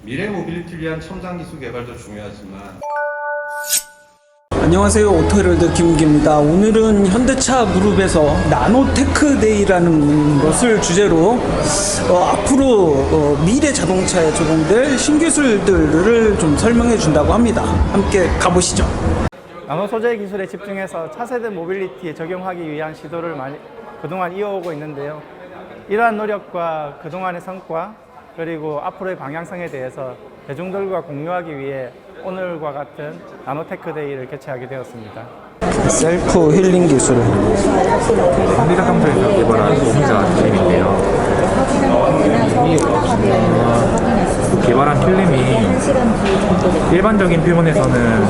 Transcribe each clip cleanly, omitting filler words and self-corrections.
미래 모빌리티를 위한 첨단 기술 개발도 중요하지만 안녕하세요. 오토헤럴드 김우기입니다. 오늘은 현대차 그룹에서 나노테크데이라는 것을 주제로 앞으로 미래 자동차에 적용될 신기술들을 좀 설명해 준다고 합니다. 함께 가보시죠. 나노 소재 기술에 집중해서 차세대 모빌리티에 적용하기 위한 시도를 그동안 이어오고 있는데요. 이러한 노력과 그동안의 성과 그리고 앞으로의 방향성에 대해서 대중들과 공유하기 위해 오늘과 같은 나노테크데이를 개최하게 되었습니다. 셀프 힐링 기술. 현대자동차에서 개발한 소비자 필름인데요. 개발한 필름이 일반적인 필름에서는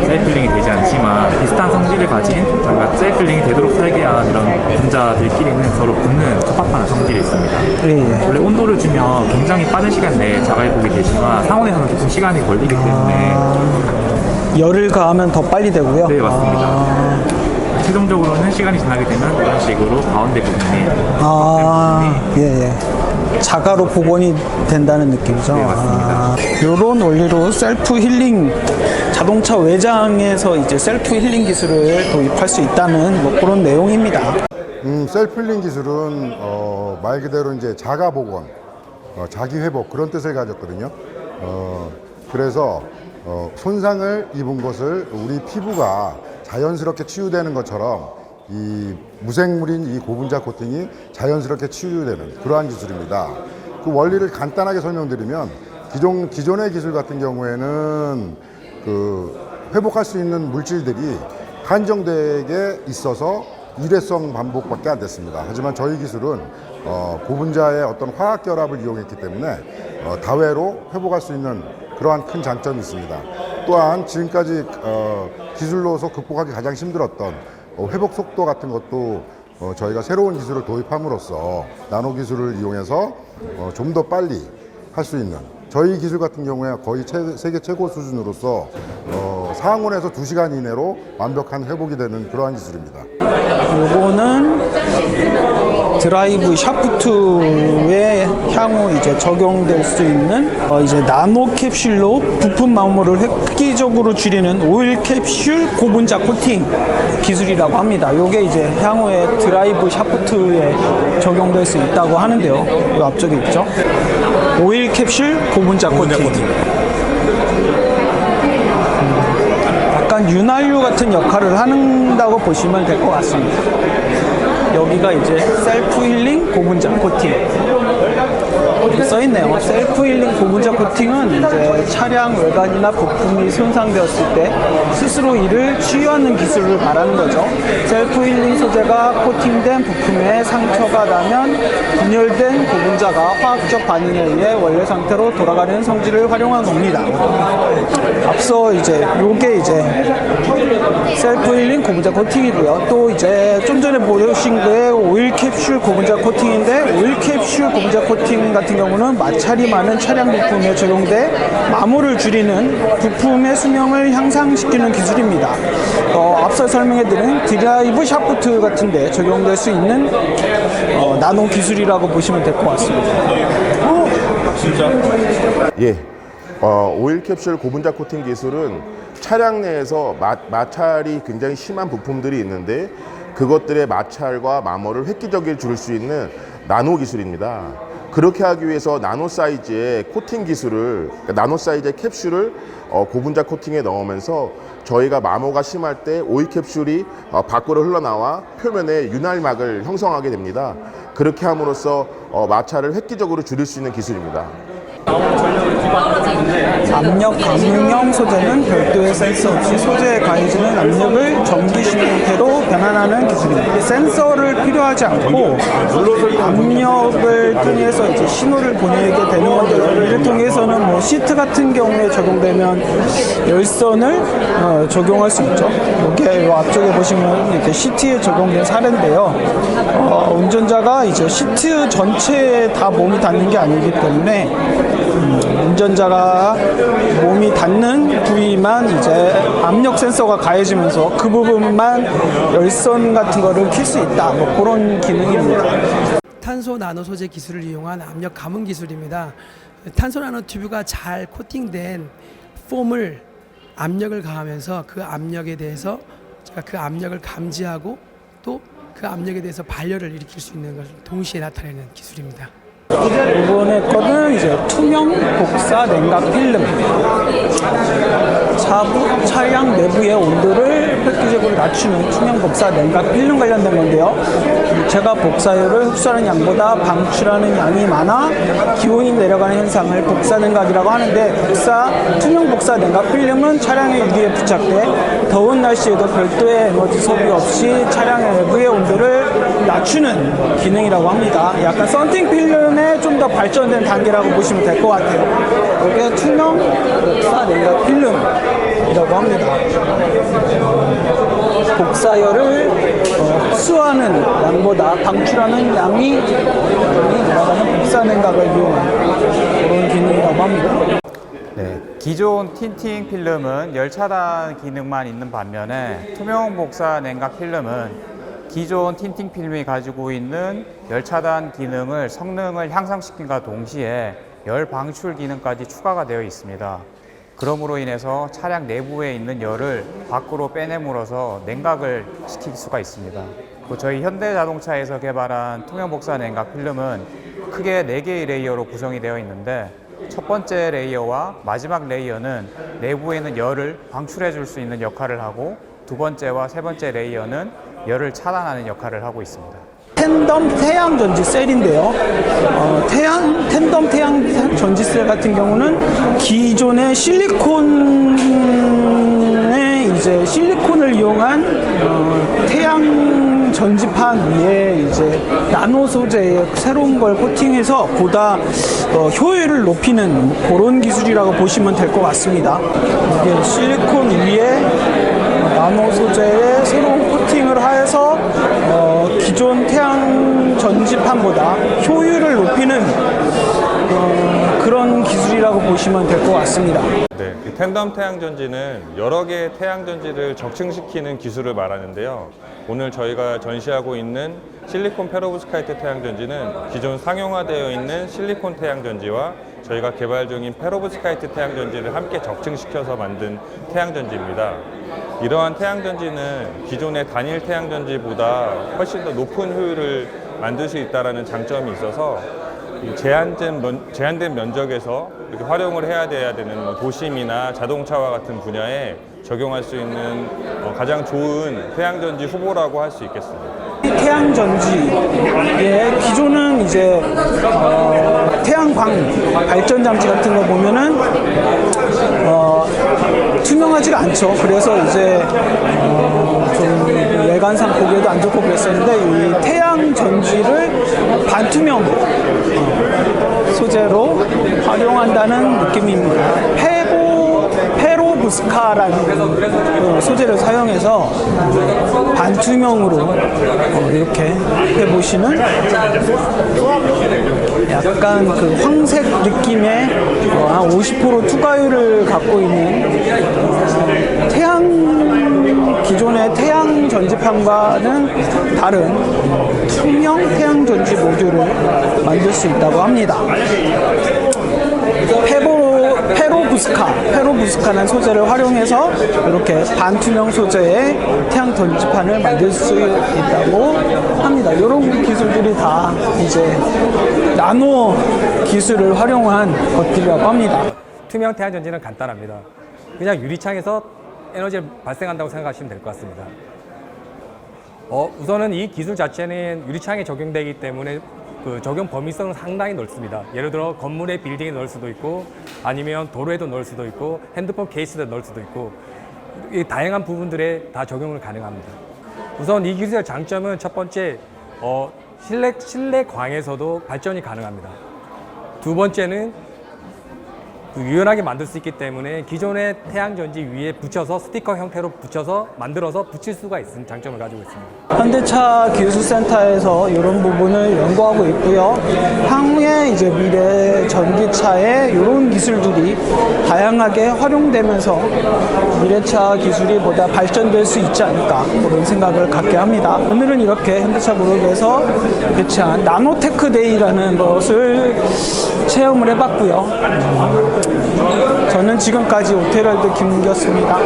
셀필링이 되지 않지만 비슷한 성질을 가진 저희가 셀필링이 되도록 설계한 이런 분자들끼리는 서로 붙는 접합하는 성질이 있습니다. 예. 원래 온도를 주면 굉장히 빠른 시간 내에 자가회복이 되지만 상온에서는 조금 시간이 걸리기 때문에 열을 가하면 더 빨리 되고요. 네, 맞습니다. 최종적으로는 시간이 지나게 되면 이런 식으로 가운데 부분이 예. 자가로 복원이 된다는 느낌이죠. 네, 맞습니다. 이런 원리로 셀프 힐링, 자동차 외장에서 이제 셀프 힐링 기술을 도입할 수 있다는 뭐 그런 내용입니다. 셀프 힐링 기술은 말 그대로 이제 자가 복원, 자기 회복 그런 뜻을 가졌거든요. 그래서 손상을 입은 것을 우리 피부가 자연스럽게 치유되는 것처럼 이 무생물인 이 고분자 코팅이 자연스럽게 치유되는 그러한 기술입니다. 그 원리를 간단하게 설명드리면 기존의 기술 같은 경우에는 그 회복할 수 있는 물질들이 한정되게 있어서 일회성 반복밖에 안 됐습니다. 하지만 저희 기술은 고분자의 어떤 화학 결합을 이용했기 때문에 다회로 회복할 수 있는 그러한 큰 장점이 있습니다. 또한 지금까지 기술로서 극복하기 가장 힘들었던 회복 속도 같은 것도 저희가 새로운 기술을 도입함으로써 나노 기술을 이용해서 좀 더 빨리 할 수 있는 저희 기술 같은 경우에 거의 세계 최고 수준으로서 상온에서 2시간 이내로 완벽한 회복이 되는 그러한 기술입니다. 요거는 드라이브 샤프트에 향후 이제 적용될 수 있는 이제 나노 캡슐로 부품 마모를 획기적으로 줄이는 오일 캡슐 고분자 코팅 기술이라고 합니다. 요게 이제 향후에 드라이브 샤프트에 적용될 수 있다고 하는데요. 요 앞쪽에 있죠. 오일 캡슐 고분자 코팅. 약간 윤활유 같은 역할을 한다고 보시면 될 것 같습니다. 여기가 이제 셀프 힐링 고분자 코팅 이렇게 써있네요. 셀프 힐링 고분자 코팅은 이제 차량 외관이나 부품이 손상되었을 때 스스로 이를 치유하는 기술을 말하는 거죠. 셀프 힐링 소재가 코팅된 부품에 상처가 나면 분열된 고분자가 화학적 반응에 의해 원래 상태로 돌아가는 성질을 활용한 겁니다. 앞서 이제 요게 이제 셀프 힐링 고분자 코팅이고요. 또 이제 좀 전에 보신 게 오일 캡슐 고분자 코팅인데 오일 캡슐 고분자 코팅 같은 경우는 마찰이 많은 차량 부품에 적용돼 마모를 줄이는 부품의 수명을 향상시키는 기술입니다. 앞서 설명해드린 드라이브 샤프트 같은 데 적용될 수 있는 나노 기술이라고 보시면 될 것 같습니다. 예, 오일 캡슐 고분자 코팅 기술은 차량 내에서 마찰이 굉장히 심한 부품들이 있는데 그것들의 마찰과 마모를 획기적으로 줄일 수 있는 나노 기술입니다. 그렇게 하기 위해서 나노 사이즈의 코팅 기술을, 나노 사이즈의 캡슐을 고분자 코팅에 넣으면서 저희가 마모가 심할 때 오일 캡슐이 밖으로 흘러나와 표면에 윤활막을 형성하게 됩니다. 그렇게 함으로써 마찰을 획기적으로 줄일 수 있는 기술입니다. 압력 감응형 소재는 별도의 센서 없이 소재에 가해지는 압력을 전기식 형태로 변환하는 기술입니다. 센서를 필요하지 않고 압력을 통해서 이제 신호를 보내게 되는 건데요. 이를 통해서는 뭐 시트 같은 경우에 적용되면 열선을 적용할 수 있죠. 이렇게 앞쪽에 보시면 이렇게 시트에 적용된 사례인데요. 운전자가 이제 시트 전체에 다 몸이 닿는 게 아니기 때문에 운전자가 몸이 닿는 부위만 이제 압력 센서가 가해지면서 그 부분만 열선 같은 거를 킬 수 있다. 뭐 그런 기능입니다. 탄소 나노 소재 기술을 이용한 압력 감응 기술입니다. 탄소 나노튜브가 잘 코팅된 폼을 압력을 가하면서 그 압력에 대해서 제가 그 압력을 감지하고 또 그 압력에 대해서 발열을 일으킬 수 있는 것을 동시에 나타내는 기술입니다. 이번에 거는 이제 투명 복사 냉각 필름. 차량 내부의 온도를 획기적으로 낮추는 투명 복사 냉각 필름 관련된 건데요. 제가 복사율을 흡수하는 양보다 방출하는 양이 많아 기온이 내려가는 현상을 복사 냉각이라고 하는데, 투명 복사 냉각 필름은 차량의 유리에 부착돼 더운 날씨에도 별도의 에너지 소비 없이 차량의 내부의 온도를 낮추는 기능이라고 합니다. 약간 썬팅 필름의 좀 더 발전된 단계라고 보시면 될 것 같아요. 이게 투명 복사 냉각 필름이라고 합니다. 복사열을 흡수하는 양보다 방출하는 양이 내려가는 복사 냉각을 이용한 그런 기능이라고 합니다. 네, 기존 틴팅 필름은 열 차단 기능만 있는 반면에 투명 복사 냉각 필름은 기존 틴팅 필름이 가지고 있는 열 차단 기능을 성능을 향상시킨과 동시에 열 방출 기능까지 추가가 되어 있습니다. 그러므로 인해서 차량 내부에 있는 열을 밖으로 빼내므로써 냉각을 시킬 수가 있습니다. 저희 현대자동차에서 개발한 투명 복사 냉각 필름은 크게 4개의 레이어로 구성이 되어 있는데, 첫 번째 레이어와 마지막 레이어는 내부에 있는 열을 방출해 줄 수 있는 역할을 하고, 두 번째와 세 번째 레이어는 열을 차단하는 역할을 하고 있습니다. 텐덤 태양 전지 셀인데요. 텐덤 태양 전지 셀 같은 경우는 기존의 실리콘을 이용한 태양 전지판 위에 이제 나노 소재의 새로운 걸 코팅해서 보다 효율을 높이는 그런 기술이라고 보시면 될 것 같습니다. 이게 실리콘 위에 나노 소재의 새로운 코팅을 하여서 기존 태양 전지판보다 효율을 높이는 그런 기술이라고 보시면 될 것 같습니다. 네, 이 텐덤 태양전지는 여러 개의 태양전지를 적층시키는 기술을 말하는데요. 오늘 저희가 전시하고 있는 실리콘 페로브스카이트 태양전지는 기존 상용화되어 있는 실리콘 태양전지와 저희가 개발 중인 페로브스카이트 태양전지를 함께 적층시켜서 만든 태양전지입니다. 이러한 태양전지는 기존의 단일 태양전지보다 훨씬 더 높은 효율을 만들 수 있다는 장점이 있어서 제한된 면적에서 이렇게 활용을 해야 되는 도심이나 자동차와 같은 분야에 적용할 수 있는 가장 좋은 태양전지 후보라고 할 수 있겠습니다. 태양전지의 기존은 이제 태양광 발전 장치 같은 거 보면은 투명하지가 않죠. 그래서 이제 좀 외관상 보기에도 안 좋고 그랬었는데, 이 태양전지를 반투명 소재로 활용한다는 느낌입니다. 페로브스카라는 소재를 사용해서 반투명으로 이렇게 해보시는 약간 그 황색 느낌의 한 50% 투과율을 갖고 있는 기존의 태양 전지판과는 다른 투명 태양 전지 모듈을 만들 수 있다고 합니다. 페로브스카는 소재를 활용해서 이렇게 반투명 소재의 태양 전지판을 만들 수 있다고 합니다. 이런 기술들이 다 이제 나노 기술을 활용한 것들이라고 합니다. 투명 태양 전지는 간단합니다. 그냥 유리창에서 에너지를 발생한다고 생각하시면 될 것 같습니다. 우선은 이 기술 자체는 유리창에 적용되기 때문에 그 적용 범위성은 상당히 넓습니다. 예를 들어 건물의 빌딩에 넣을 수도 있고, 아니면 도로에도 넣을 수도 있고, 핸드폰 케이스에도 넣을 수도 있고, 이 다양한 부분들에 다 적용을 가능합니다. 우선 이 기술의 장점은 첫 번째, 실내광에서도 발전이 가능합니다. 두 번째는 유연하게 만들 수 있기 때문에 기존의 태양전지 위에 붙여서 스티커 형태로 만들어서 붙일 수가 있는 장점을 가지고 있습니다. 현대차 기술센터에서 이런 부분을 연구하고 있고요. 향후에 이제 미래 전기차에 이런 기술들이 다양하게 활용되면서 미래차 기술이 보다 발전될 수 있지 않을까, 그런 생각을 갖게 합니다. 오늘은 이렇게 현대차 그룹에서 개최한 나노테크 데이라는 것을 체험을 해봤고요. 저는 지금까지 오테럴드 김은기였습니다.